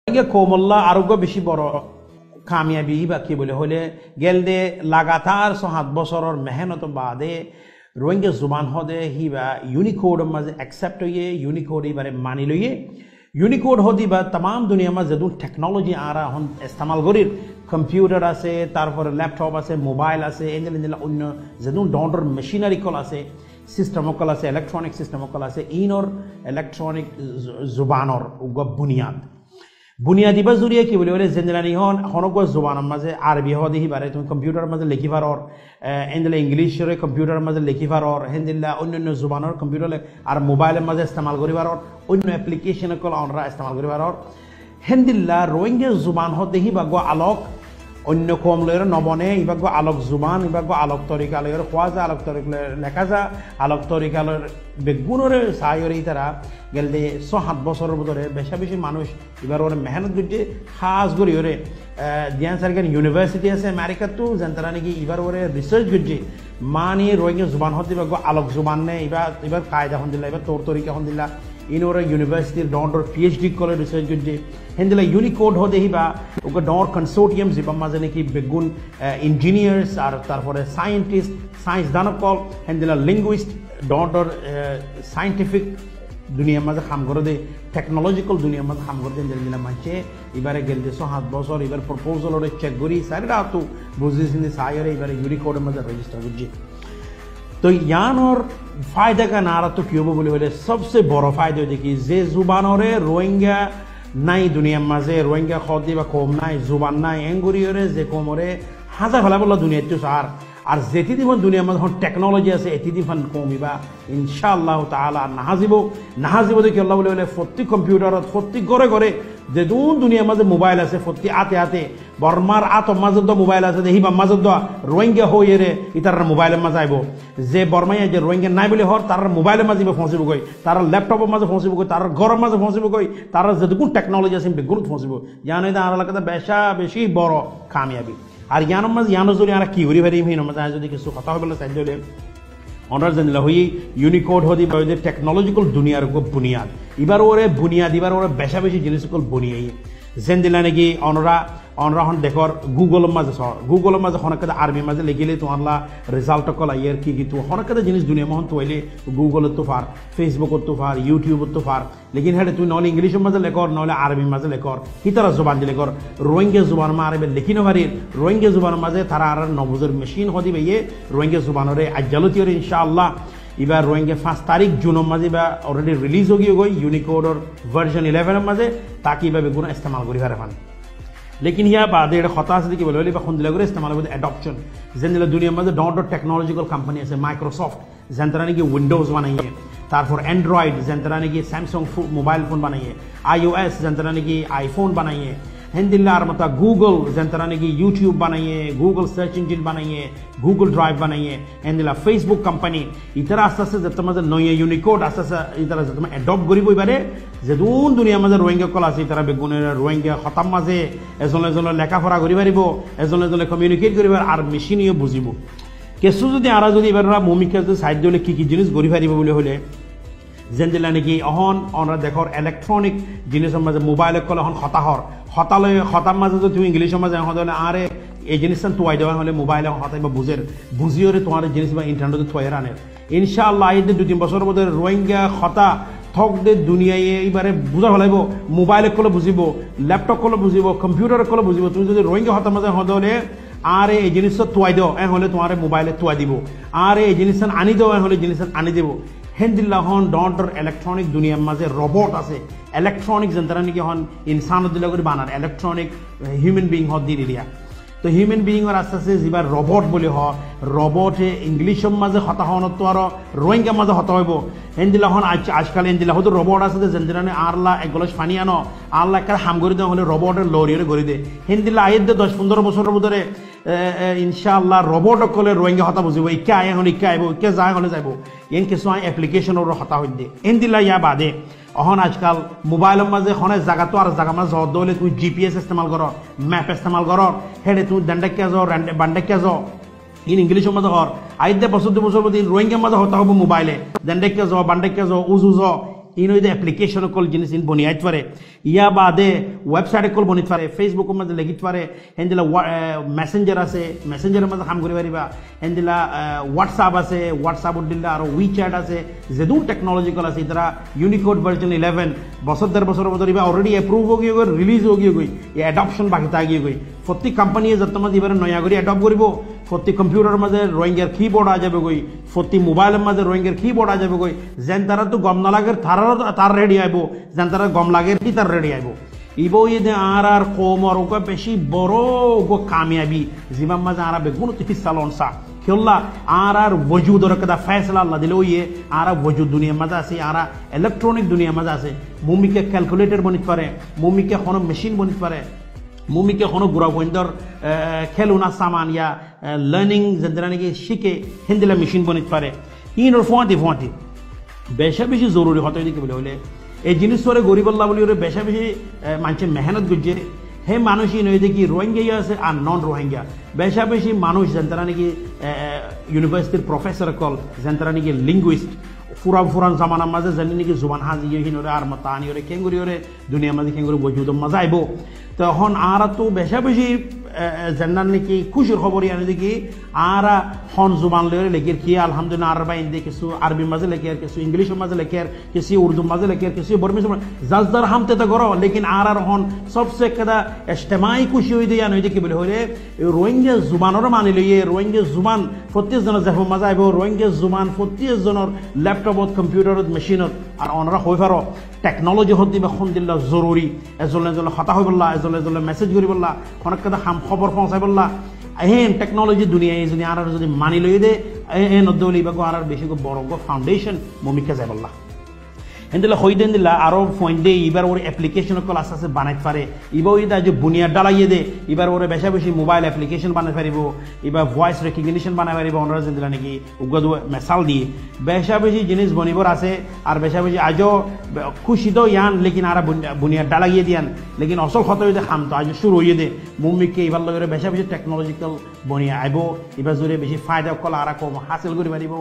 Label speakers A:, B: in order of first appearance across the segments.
A: কোমল্লা আরোগ্য বেশি বড় কামিয়াবি বা কি বলে হলে গেলদে লাগাতার 7 বছরের মেহনত বাদে রোহিঙ্গা জুবান হদে হিবা ইউনিকোড মাঝে অ্যাকসেপ্ট হইয়ে ইউনিকোড এবারে মানি লইয়ে ইউনিকোড হদি বা तमाम দুনিয়া মাঝে যেদুন টেকনোলজি আরা হন ইস্তেমাল করির কম্পিউটার আছে তারপরে ল্যাপটপ আছে মোবাইল আছে এন্ডেল অন্য যেদুন ডন্ডর মেশিনারি কল আছে সিস্টেম কল আছে ইলেকট্রনিক সিস্টেম কল আছে ইনর ইলেকট্রনিক জুবানর বুনিয়াদ বুনিয়াদি বা জুড়িয়ে কি বলে জেনারেলি হন হনক জুবানের মাঝে আরবি হদি হিবারে তুমি কম্পিউটার মাঝে লিখি পারর এন্ডেল ইংলিশের কম্পিউটার মাঝে লিখি পারর হেন্দিল্লা অন্যান্য জুবানের কম্পিউটার আর মোবাইলের মাঝে ইস্তেমাল করি পারর অন্য অ্যাপ্লিকেশন কল আমরা ইস্তেমাল করি পারর হেন্দিল্লা রোহিঙ্গা জুবান হতে হিবাগ আলোক অন্য কম লয়ের নবনে ইবাগ আলোক জুবান ইবাগ আলোক তরিকা লয়ের খোয়া যা আলোক তরিকা লেখা যা আলোক তরিকা লয়ের বেগুনের সায়রে তারা গেলে 7 বছরের ভিতরে বেশি বেশি মানুষ এবার ওরা মেহনত করছে খাস করে ওরে দিয়ান সার্কেল ইউনিভার্সিটি আছে আমেরিকা তো জানতারা নাকি এবার ওরে রিসার্চ করছে মানে রোহিঙ্গা জুবান হতে ইবাগ আলোক জুবান নে এবার কায়দা হন দিলা এবার তোর তরিকা হন দিলা ইনোরা ইউনিভার্সিটির ডন্ডর পিএইচডি করে রিসার্চ করছে হেন্দিলা ইউনিকোড হতে হিবা ওকে ডর কনসোর্টিয়াম জিবা মাঝে নাকি বেগুন ইঞ্জিনিয়ার্স আর তারপরে সায়েন্টিস্ট সায়েন্স দানব কল হেন্দিলা লিঙ্গুইস্ট ডন্ডর সায়েন্টিফিক দুনিয়ার মাঝে কাম করে দে টেকনোলজিক্যাল দুনিয়ার মাঝে কাম করে দেন যেগুলা মানছে এবারে গেলে 7 বছর এবার প্রপোজাল ওরে চেক করি সারিরা তো বুঝেছিনি সায়রে এবারে ইউনিকোডের মাঝে রেজিস্টার করছে তো ইয়ানোর ফায়দা का नारा तो क्यों बोले बोले सबसे बड़ा फायदा देखिए जे जुबानोरे रोहिंग्या নাই দুনিয়ার মাঝে রোহিঙ্গা খদি বা কম নাই জুবান নাই এঙ্গুরিয়রে যে কমরে হাজা ফেলা বলা দুনিয়ার তো সার আর যেটি দিবন দুনিয়ার মাঝে টেকনোলজি আছে এটি দিবান কমিবা ইনশাআল্লাহ তাআলা নাহাজিব দেখি আল্লাহ বলে বলে প্রত্যেক কম্পিউটারত প্রত্যেক ঘরে ঘরে যে দুনিয়ার মাঝে মোবাইল আছে প্রত্যেক আতে বর্মার মাঝে তো মোবাইল আছে দেখিবা মাঝে তো রোহিঙ্গা হইয়ে ইতার মোবাইলের মাঝে আইব যে বর্মাইয়া যে রোহিঙ্গা নাই বলে হর তার মোবাইলের মাঝে ফসিব গই তার ল্যাপটপের মাঝে ফসিব গই তার ঘরের মাঝে ফসিব গই তার যেটুকু টেকনোলজি আছে বেগুন ফসিব জানো এটা আর এলাকাতে বেশি বড় কামিয়াবি আর ইয়ানোর মাঝে ইয়ানো যদি আর কি করি পারি হিনোর মাঝে যদি কিছু কথা হইলে চাই দিলে অনার জানিলা হই ইউনিকোড হদি বা টেকনোলজিক্যাল দুনিয়ার বুনিয়াদ এবার ওরে বুনিয়াদ এবার ওরে বেশি জিনিসকল বুনিয়াই যেন দিলা নাকি অনরা হন দেখর গুগলের মাঝে হনকাতে আরবি মাঝে লিখিলে তোমার রেজাল্ট কল আইয়ের কি তো হনকাতে জিনিস দুনিয়া মহন তো হইলে গুগলের তো ফার ফেসবুকত তো ফার ইউটিউবত তো ফার লেকিন হেঁটে তুই নহলে ইংলিশের মাঝে লেখর নহলে আরবি মাঝে লেখর হিতারা জবান দিয়ে লেখর রোহিঙ্গা জুবান মা আরবে লিখি নভারির রোহিঙ্গা জুবানের মাঝে তারা আর নবুজের মেশিন হদি বেয়ে রোহিঙ্গা জুবানরে আজ্জালতিয়র ইনশাআল্লাহ এবার রোহিঙ্গা 5 তারিখ জুনের মাঝে বা অলরেডি রিলিজ হয়ে গই ইউনিকোডর ভার্সন 11 মাঝে তাকে এভাবে গুণ ইস্তেমাল করি পারে ফান लेकिन यह बात है खता से कि बोले खुंदिला करे इस्तेमाल होते एडॉप्शन जेनला दुनिया में डॉट टेक्नोलॉजिकल कंपनी है माइक्रोसॉफ्ट जेंतराने की विंडोज बनाइए तारपर एंड्रॉइड जेंतराने की सैमसंग मोबाइल फोन बनाइए iOS जेंतराने की आईफोन बनाइए हिंदिल्लार मत गूगल जेंतराने की यूट्यूब बनाइए गूगल सर्च इंजिन बनाइए गूगल ड्राइव बनाइए हिंदिल्ला फेसबुक कंपनी इतर आस्ते आस्ते जब तक नया यूनिकोड आस्ते आस्ते इतर जब तक एडॉप्ट करी बारे যেদুন দুনিয়া মাঝে রোহিঙ্গা কল আছে তারা বেগুনের রোহিঙ্গা খতাম মাঝে এজনে লেখাপড়া করি পারিব এজনে কমিউনিকেট করিব আর মেশিনিও বুঝিব কিছু যদি আরা যদি এবার ভূমিকা সাইড দিলে কি জিনিস গড়ি পারিব বলে হলে যেন দিলা নাকি অনরা দেখর ইলেকট্রনিক জিনিসের মাঝে মোবাইল কল এখন হতাম মাঝে যদি তুমি ইংলিশের মাঝে হলে আরে এই জিনিসটা তোয়াই দেওয়া হলে মোবাইল হতাইবা বুঝিওরে তোমার জিনিস বা ইন্টারনেটে থয়ে রানের ইনশাআল্লাহ এই 2-3 বছরের মধ্যে রোহিঙ্গা খতা থক দে দুনিয়ায় এইবারে বুঝা ফেলাইব মোবাইলে কলে বুঝিব ল্যাপটপ কলে বুঝিব কম্পিউটার কলে বুঝিব তুমি যদি রোহিঙ্গা হতার মাঝে হলে আরে এই জিনিসটা তোয়াই দেও হলে তোমার মোবাইলে তোয়াই দিব আরে এই জিনিসটা আনি দেও হলে জিনিসটা আনি দেব হেন্দিল্লা হন ডন্টর ইলেকট্রনিক দুনিয়ার মাঝে রোবট আছে ইলেকট্রনিক যন্ত্র নাকি হন ইনসান দিলা করে বানার ইলেকট্রনিক হিউম্যান বিং হদ দিয়ে দিয়া তো হিউম্যান বিংয়ের আস্তে আস্তে যেবার রবট বলে রবটে ইংলিশের মাঝে হতা হওয়ার তো আর রোহিঙ্গার মাঝে হতা হইব হেন্দিলা হন আজকাল হেন্দিলা হয়তো রবট আছে যেন আল্লাহ এক গ্লাস পানি আনো আল্লাহ একটা হাম করে দেওয়া হলে রবটের লরিয়ে করে দে হেন্দিলা আয়ের 10-15 বছরের ভিতরে ইনশাআল্লাহ রবট কলে রোহিঙ্গা হতা বুঝিব ইকে আয় হলে ইকে আইব ইকে যায় হলে যাইব এন কিছু অ্যাপ্লিকেশনের হতা হই দে হেন্দিলা ইয়া বাদে অহন আজকাল মোবাইলের মাঝে হনে জায়গা তো আর জায়গা মাঝে জর দলে তুই জিপিএস ইস্তেমাল কর ম্যাপ ইস্তেমাল কর হেডে তুই দান্ডাকিয়া যাও বান্ডাকিয়া যাও ইন ইংলিশের মাঝে হর আইদে বছর 2 বছর দিন রোহিঙ্গার মাঝে হতা হবো মোবাইলে দান্ডাকিয়া যাও বান্ডাকিয়া যাও উজু যাও ইন হইতে অ্যাপ্লিকেশন কল জিনিস ইন বনিয়াইত পারে ইয়া বাদে ওয়েবসাইটে কল বনিত পারে ফেসবুকের মাঝে লেখিত পারে হেন্দিলা মেসেঞ্জার আছে মেসেঞ্জারের মাঝে কাম করে পারিবা হেন্দিলা হোয়াটসঅ্যাপ আছে হোয়াটসঅ্যাপত দিলা আর উইচ্যাট আছে যেদূর টেকনোলজিক্যাল আছে তারা ইউনিকোড ভার্জন 11 বছর দেড় বছরের মধ্যে ইবা অলরেডি অ্যাপ্রুভ হয়ে গিয়ে রিলিজ হয়ে গিয়ে গই এই অ্যাডপশন বাকি থাকিয়ে গই প্রত্যেক কোম্পানিয়ে যত মাঝে এবারে নয়া করে অ্যাডপ্ট করব প্রত্যেক কম্পিউটারের মাঝে রোয়িংয়ের কিবোর্ড আ যাবে গই প্রত্যেক মোবাইলের মাঝে রোয়িংয়ের কিবোর্ড আ যাবে গই যেন তারা তো গম না লাগে তার রেডি আইব যেন তারা গম লাগে কি তার রেডি আইব ইবো ইদে আর কোমর ওকে বেশি বড় গো কামিয়াবি জিমাম মাঝে আর বেগুন তিফি সালন সা খেলা আর ওজুদ রকদা ফয়সলা আল্লাহ দিলে ওই আর ওজুদ দুনিয়া মাঝে আছে আর ইলেকট্রনিক দুনিয়া মাঝে আছে মুমিকে ক্যালকুলেটর বনিত পারে মুমিকে কোনো মেশিন বনিত পারে মুমিকে কোনো গুড়া বইন্দর খেলুনা সামান ইয়া লার্নিং যেটা নাকি শিখে হিন্দিলা মেশিন বনিত পারে ইনোর ফোঁয়াতি বেশা বেশি জরুরি হতে দিকে বলে হলে এই জিনিস পরে গরিবল্লা বলি ওরে বেশা বেশি মানুষের মেহনত করছে হে মানুষই নয় দেখি রোহিঙ্গা আছে আর নন রোহিঙ্গা বেশা বেশি মানুষ যেন তারা নাকি ইউনিভার্সিটির প্রফেসর কল যেন তারা নাকি লিঙ্গুইস্ট ফুরান জামানার মাঝে জানি নাকি জুবান হাজি ওরে আর মাতানি ওরে কেঙ্গুরি ওরে দুনিয়ার মাঝে কেঙ্গুরি বজুদম মাঝে আইব তখন আর তো বেশা বেশি জান্নার নাকি খুশির খবরই আনে দেখি আর হন জুবান লয়ে লেখের কি আলহামদুলিল্লাহ আর বাইন দিয়ে কিছু আরবি মাঝে লেখের কিছু ইংলিশের মাঝে লেখের কিছু উর্দু মাঝে লেখের কিছু বর্মিস জাজদার হামতে তো করো লেকিন আর হন সবসে কেদা ইজতেমাই খুশি হয়ে দিয়ে আনে দেখি বলে হলে রোহিঙ্গা জুবানের মানি লইয়ে রোহিঙ্গা জুবান প্রত্যেক জনের জাফর মাঝে আইব রোহিঙ্গা জুবান প্রত্যেক জনের ল্যাপটপত কম্পিউটারত মেশিনত আর অনরা হয়ে পারো টেকনোলজি হতে বা খুন দিল্লা জরুরি এজলে এজলে হতা হয়ে বললা এজলে এজলে মেসেজ করি বললা অনেক কথা খবর পৌঁছাই বললা হেন টেকনোলজি দুনিয়া এই যদি আর যদি মানি লই দে এ নদলি বা আর বেশি বড় ফাউন্ডেশন মমিকা যাই বললা হেন্দিলা হইদেন দিলা আরো ফোন দে এবার ওর অ্যাপ্লিকেশন কল আস্তে আস্তে বানাইতে পারে এবার ওই যে বুনিয়াদ ডালাইয়ে দে এবার ওরে বেশা বেশি মোবাইল অ্যাপ্লিকেশন বানাই পারিব এবার ভয়েস রেকগনিশন বানাই পারিব ওনারা যেন নাকি উগদ মেসাল দিয়ে বেশা বেশি জিনিস বনিবর আছে আর বেশা বেশি আজও খুশি তো ইয়ান লেকিন আর বুনিয়াদ ডালাইয়ে দিয়ান লেকিন অসল ক্ষত হইতে খাম তো আজ শুরু হইয়ে দে মুম্মিকে এবার লগে বেশা বেশি টেকনোলজিক্যাল বনিয়া আইব এবার জুড়ে বেশি ফায়দা কল আর কম হাসিল করে পারিব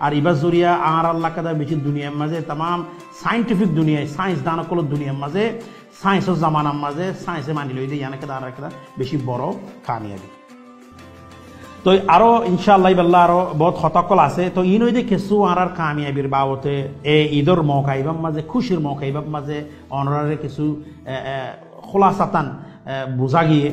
A: আর এবার জুড়িয়া আর আল্লাহ কাদা বেশি দুনিয়ার মাঝে তাম সাইন্টিফিক দুনিয়ায় সায়েন্স দানকল দুনিয়ার মাঝে সায়েন্সের জামানার মাঝে সায়েন্সে মানি লই দিয়ে ইয়ানে কেদা আর একটা বেশি বড় কামিয়াবি তো আরো ইনশাআল্লাহ বাল্লাহ আরো বহুত হতকল আছে তো ইন হইতে কিছু আর কামিয়াবির বাবতে এই ঈদর মৌকা ইবাম মাঝে খুশির মৌকা ইবাম মাঝে অনরারে কিছু খোলাসাতান বোঝা গিয়ে